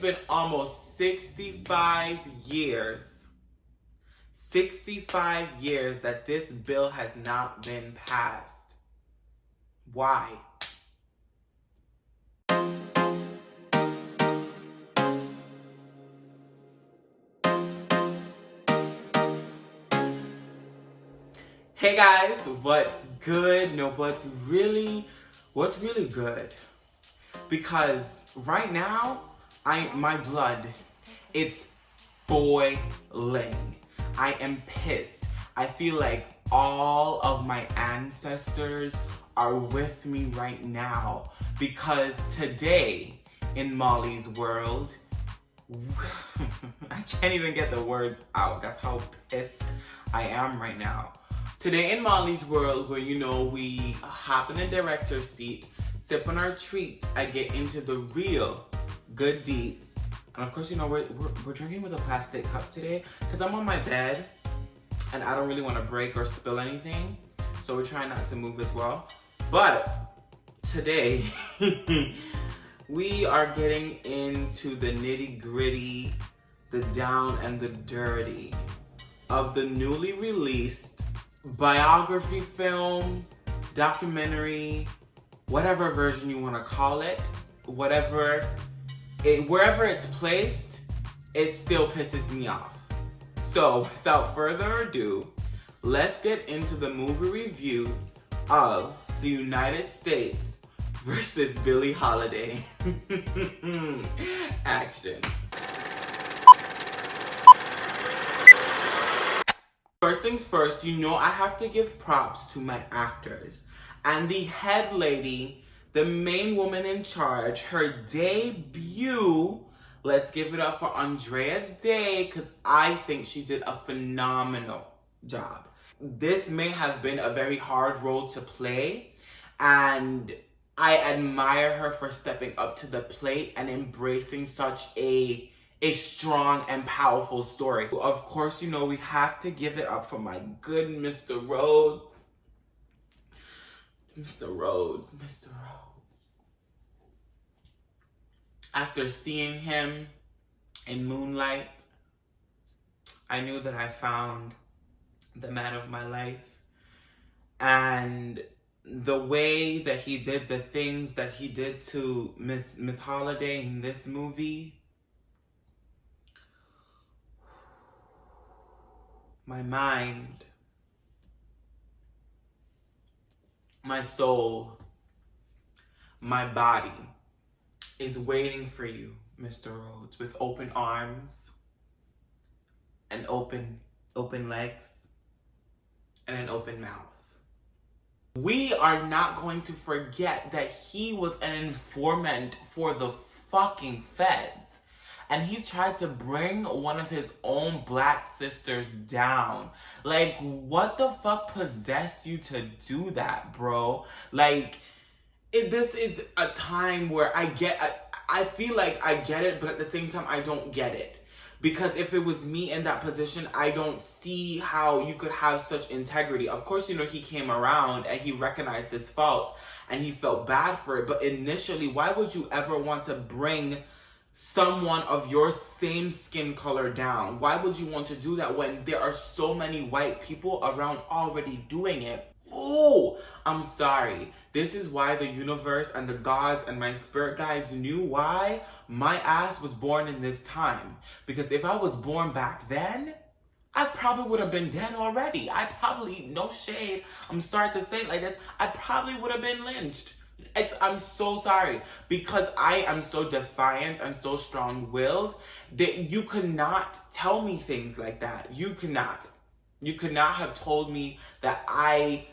been almost 65 years. 65 years that this bill has not been passed. Why? Hey guys, what's good? No, what's really good? Because right now, my blood, it's boiling. I am pissed. I feel like all of my ancestors are with me right now because today in Molly's world, I can't even get the words out. That's how pissed I am right now. Today in Molly's world, where we hop in the director's seat, sip on our treats, I get into the real good deeds. And of course, we're drinking with a plastic cup today because I'm on my bed and I don't really want to break or spill anything. So we're trying not to move as well. But today, we are getting into the nitty-gritty, the down and the dirty of the newly released biography film, documentary, whatever version you want to call it, wherever it's placed, it still pisses me off. So without further ado, let's get into the movie review of The United States versus Billie Holiday. Action. First things first, I have to give props to my actors. And the head lady, the main woman in charge, her debut, let's give it up for Andrea Day, because I think she did a phenomenal job. This may have been a very hard role to play, and I admire her for stepping up to the plate and embracing such a strong and powerful story. Of course, we have to give it up for my good Mr. Rhodes. Mr. Rhodes. After seeing him in Moonlight, I knew that I found the man of my life. And the way that he did the things that he did to Miss Holiday in this movie, my mind, my soul, my body is waiting for you, Mr. Rhodes, with open arms and open legs and an open mouth. We are not going to forget that he was an informant for the fucking feds. And he tried to bring one of his own black sisters down. Like, what the fuck possessed you to do that, bro? Like, this is a time where I feel like I get it, but at the same time, I don't get it. Because if it was me in that position, I don't see how you could have such integrity. Of course, he came around and he recognized his faults and he felt bad for it. But initially, why would you ever want to bring someone of your same skin color down? Why would you want to do that when there are so many white people around already doing it? Oh, I'm sorry. This is why the universe and the gods and my spirit guides knew why my ass was born in this time. Because if I was born back then, I probably would have been dead already. No shade, I'm sorry to say it like this, I probably would have been lynched. I'm so sorry, because I am so defiant and so strong-willed that you could not tell me things like that. You could not have told me that I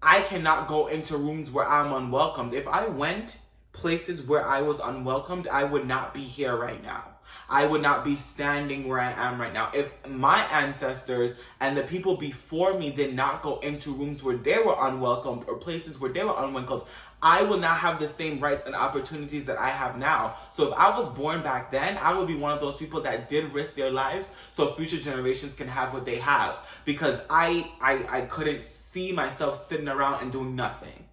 cannot go into rooms where I'm unwelcomed. If I went places where I was unwelcomed, I would not be here right now. I would not be standing where I am right now. If my ancestors and the people before me did not go into rooms where they were unwelcomed or places where they were unwelcomed, I would not have the same rights and opportunities that I have now. So if I was born back then, I would be one of those people that did risk their lives so future generations can have what they have. Because I couldn't see myself sitting around and doing nothing.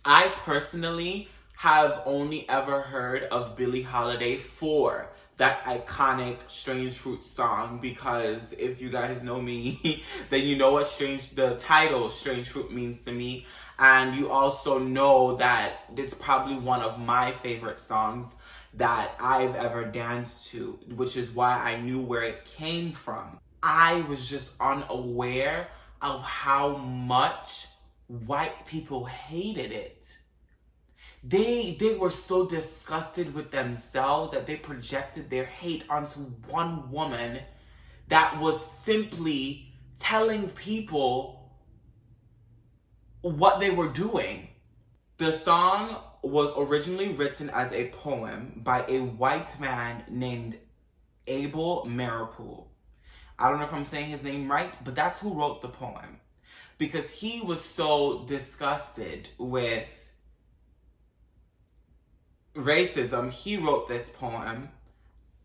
I personally have only ever heard of Billie Holiday for that iconic Strange Fruit song, because if you guys know me, then you know what the title Strange Fruit means to me. And you also know that it's probably one of my favorite songs that I've ever danced to, which is why I knew where it came from. I was just unaware of how much white people hated it. They were so disgusted with themselves that they projected their hate onto one woman that was simply telling people what they were doing. The song was originally written as a poem by a white man named Abel Maripool. I don't know if I'm saying his name right, but that's who wrote the poem. Because he was so disgusted with racism, he wrote this poem,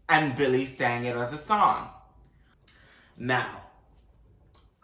and Billie sang it as a song. Now,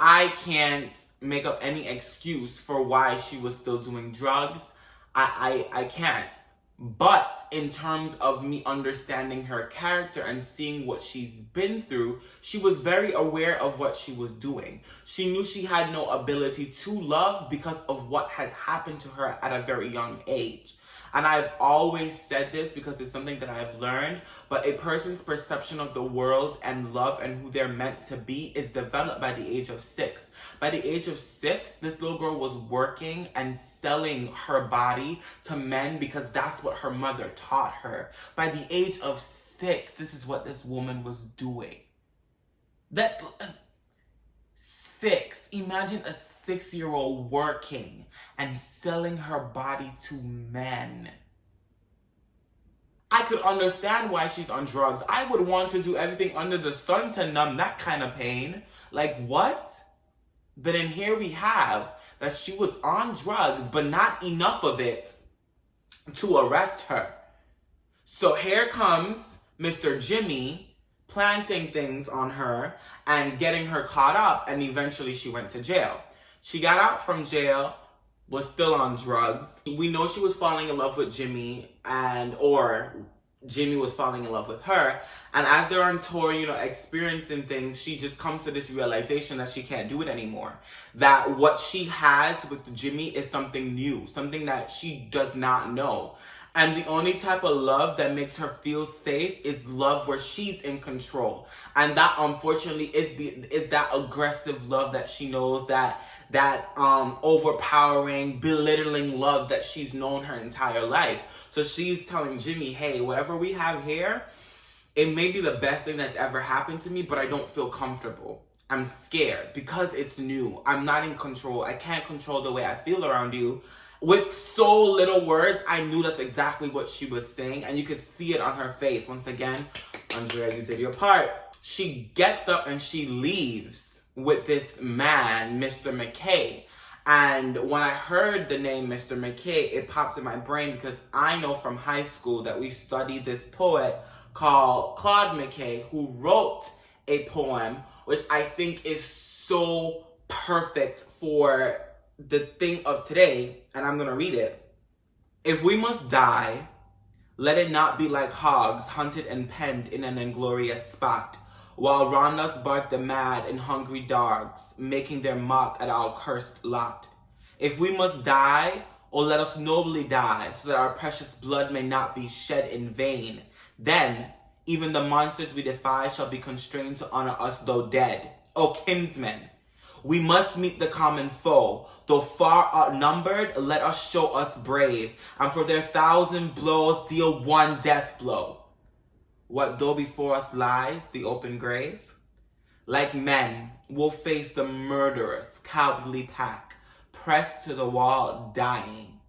I can't make up any excuse for why she was still doing drugs. I can't. But in terms of me understanding her character and seeing what she's been through, she was very aware of what she was doing. She knew she had no ability to love because of what had happened to her at a very young age. And I've always said this because it's something that I've learned, but a person's perception of the world and love and who they're meant to be is developed by the age of 6. By the age of 6, this little girl was working and selling her body to men because that's what her mother taught her. By the age of 6, this is what this woman was doing. 6. Imagine a 6-year-old working and selling her body to men. I could understand why she's on drugs. I would want to do everything under the sun to numb that kind of pain. Like, what? But then here we have that she was on drugs, but not enough of it to arrest her. So here comes Mr. Jimmy planting things on her and getting her caught up, and eventually she went to jail. She got out from jail, was still on drugs. We know she was falling in love with Jimmy, or Jimmy was falling in love with her. And as they're on tour, experiencing things, she just comes to this realization that she can't do it anymore. That what she has with Jimmy is something new, something that she does not know. And the only type of love that makes her feel safe is love where she's in control. And that, unfortunately, is that aggressive love that she knows, that overpowering, belittling love that she's known her entire life. So she's telling Jimmy, hey, whatever we have here, it may be the best thing that's ever happened to me, but I don't feel comfortable. I'm scared because it's new. I'm not in control. I can't control the way I feel around you. With so little words, I knew that's exactly what she was saying, and you could see it on her face. Once again, Andrea, you did your part. She gets up and she leaves with this man, Mr. McKay. And when I heard the name Mr. McKay, it popped in my brain because I know from high school that we studied this poet called Claude McKay, who wrote a poem which I think is so perfect for the thing of today, and I'm gonna read it. If we must die, let it not be like hogs hunted and penned in an inglorious spot, while round us bark the mad and hungry dogs, making their mock at our cursed lot. If we must die, oh let us nobly die, so that our precious blood may not be shed in vain. Then, even the monsters we defy shall be constrained to honor us though dead. O kinsmen, we must meet the common foe. Though far outnumbered, let us show us brave, and for their 1,000 blows deal one death blow. What though before us lies the open grave? Like men, we'll face the murderous, cowardly pack, pressed to the wall, dying,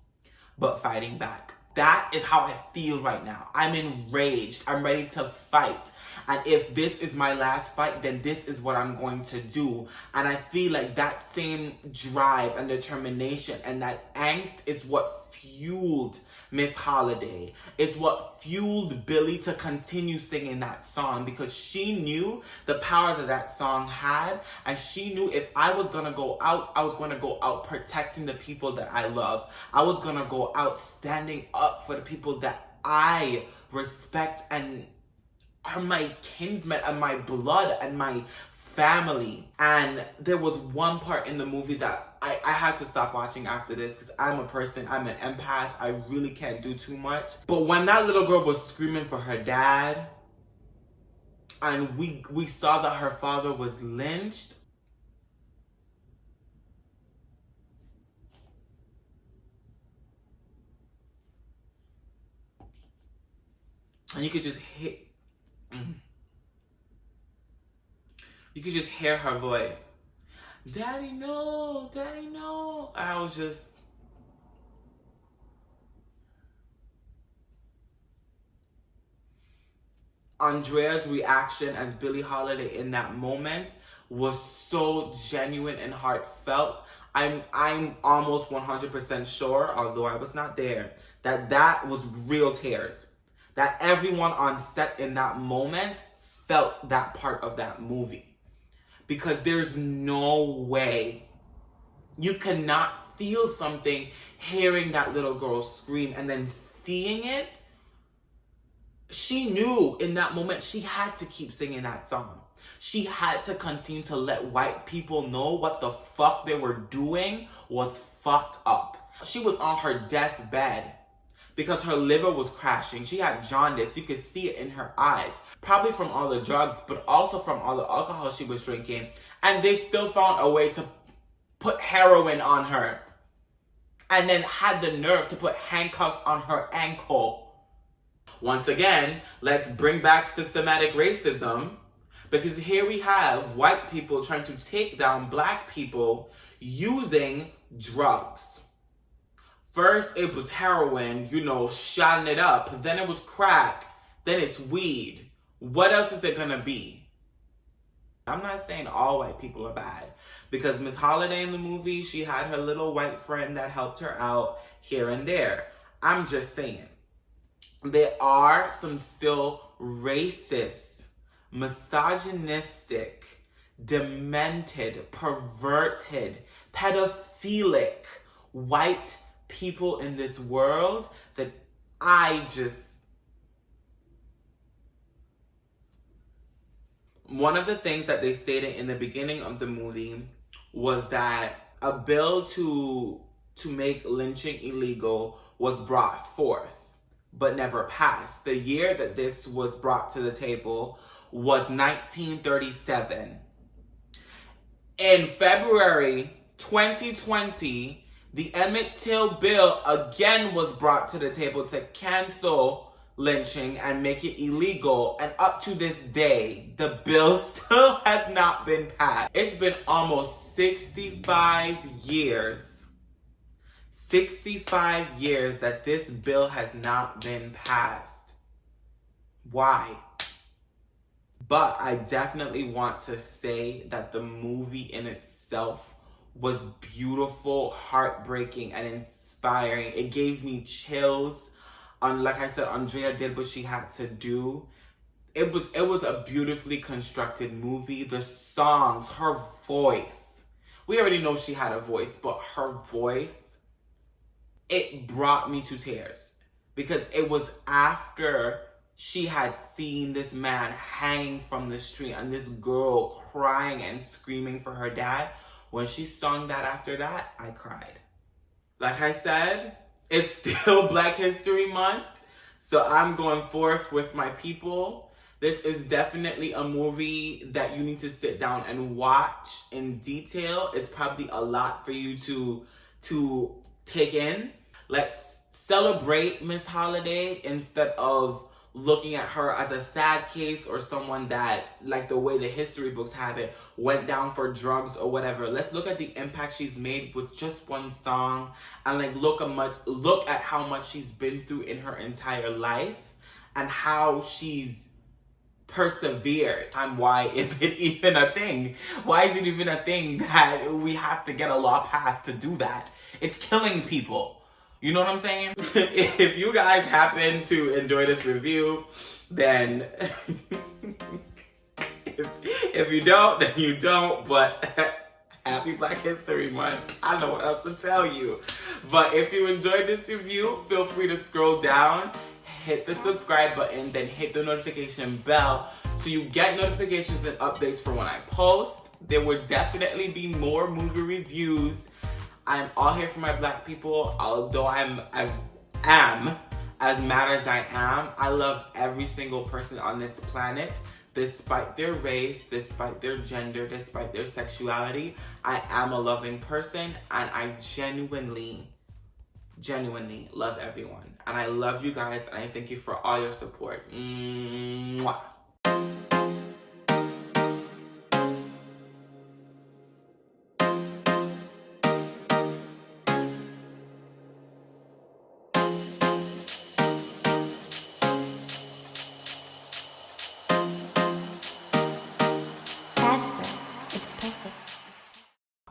but fighting back. That is how I feel right now. I'm enraged. I'm ready to fight. And if this is my last fight, then this is what I'm going to do. And I feel like that same drive and determination and that angst is what fueled Miss Holiday. It's what fueled Billie to continue singing that song, because she knew the power that that song had, and she knew if I was gonna go out, I was gonna go out protecting the people that I love. I was gonna go out standing up for the people that I respect and are my kinsmen and my blood and my family. And there was one part in the movie that I had to stop watching after this, because I'm a person, I'm an empath, I really can't do too much. But when that little girl was screaming for her dad, and we saw that her father was lynched, and you could just hear her voice. Daddy, no, Daddy, no. I was just... Andrea's reaction as Billie Holiday in that moment was so genuine and heartfelt. I'm almost 100% sure, although I was not there, that was real tears. That everyone on set in that moment felt that part of that movie. Because there's no way you cannot feel something hearing that little girl scream and then seeing it. She knew in that moment she had to keep singing that song. She had to continue to let white people know what the fuck they were doing was fucked up. She was on her deathbed because her liver was crashing. She had jaundice. You could see it in her eyes. Probably from all the drugs, but also from all the alcohol she was drinking. And they still found a way to put heroin on her. And then had the nerve to put handcuffs on her ankle. Once again, let's bring back systematic racism. Because here we have white people trying to take down black people using drugs. First, it was heroin, shotting it up. Then it was crack. Then it's weed. What else is it gonna be? I'm not saying all white people are bad, because Miss Holiday in the movie, she had her little white friend that helped her out here and there. I'm just saying, there are some still racist, misogynistic, demented, perverted, pedophilic white people in this world that one of the things that they stated in the beginning of the movie was that a bill to make lynching illegal was brought forth, but never passed. The year that this was brought to the table was 1937. In February 2020, the Emmett Till bill again was brought to the table to cancel lynching and make it illegal, and up to this day the bill still has not been passed. It's been almost 65 years that this bill has not been passed. Why? But I definitely want to say that the movie in itself was beautiful, heartbreaking, and inspiring. It gave me chills. Like I said, Andrea did what she had to do. It was a beautifully constructed movie. The songs, her voice. We already know she had a voice, but her voice, it brought me to tears. Because it was after she had seen this man hanging from the street and this girl crying and screaming for her dad. When she sung that after that, I cried. Like I said, it's still Black History Month, so I'm going forth with my people. This is definitely a movie that you need to sit down and watch in detail. It's probably a lot for you to take in. Let's celebrate Miss Holiday instead of looking at her as a sad case or someone that, like the way the history books have it, went down for drugs or whatever. Let's look at the impact she's made with just one song, and look at how much she's been through in her entire life and how she's persevered. And why is it even a thing? Why is it even a thing that we have to get a law passed to do that? It's killing people. You know what I'm saying? If you guys happen to enjoy this review, then if you don't, then you don't. But happy Black History Month. I don't know what else to tell you. But if you enjoyed this review, feel free to scroll down, hit the subscribe button, then hit the notification bell so you get notifications and updates for when I post. There will definitely be more movie reviews. I'm all here for my Black people. Although I am as mad as I am, I love every single person on this planet. Despite their race, despite their gender, despite their sexuality, I am a loving person, and I genuinely love everyone. And I love you guys, and I thank you for all your support. Mwah.